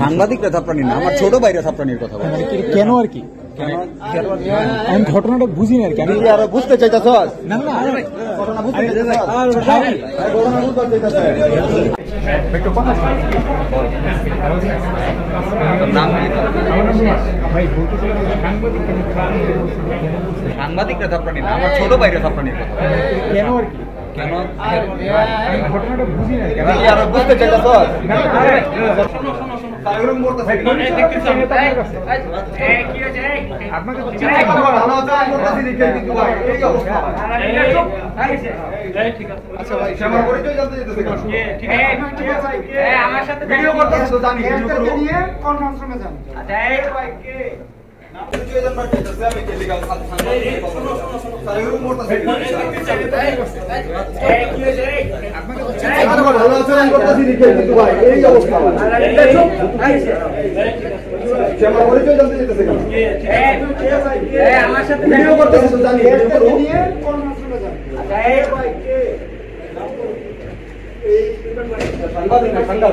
সাংবাদিকরা থাপড়ানি না, আমার ছোট ভাইরা থাপড়ানির কথা বলে। কেন আর কি আমি ঘটনাটা বুঝি না আর কি। আমি আরো বুঝতে চাইতেছ না না ঘটনা বুঝতে চাইতেছ সাংবাদিকরা থাপড়ানি না, আমার ছোট ভাইরা থাপড়ানির কথা বলে। কেন আর কি কেন আমি ঘটনাটা বুঝি না আর কি। আরো বুঝতে চাইতেছ সাংবাদিক